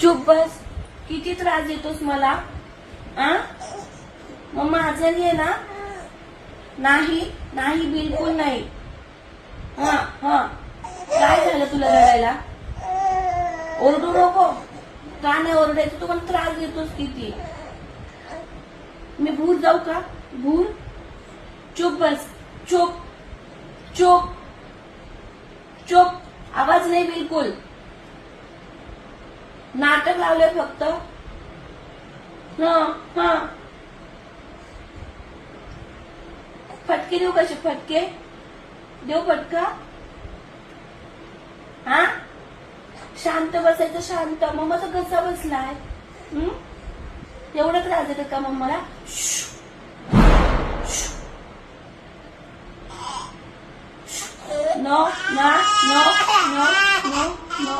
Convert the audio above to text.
चुप बस. किती त्रास देतोस मला? आ मम्मा आजारी आहे ना? नाही नाही बिलकुल नाही. हा हा काय झालं तुला रडायला? ओरडू नको. का नाही ओरडायचं? तू पण त्रास देतोस किती. मी भूर जाऊ का? भूर. चुप बस. चुप चुप चुप. आवाज नाही बिलकुल. नाटक लावलंय फक्त. हा फटके देऊ? कसे फटके देऊ? फटका? हा शांत बसायचं. शांत. मम्माचा घसा बसलाय. एवढं त्रास देतात का मम्माला? No no no no no no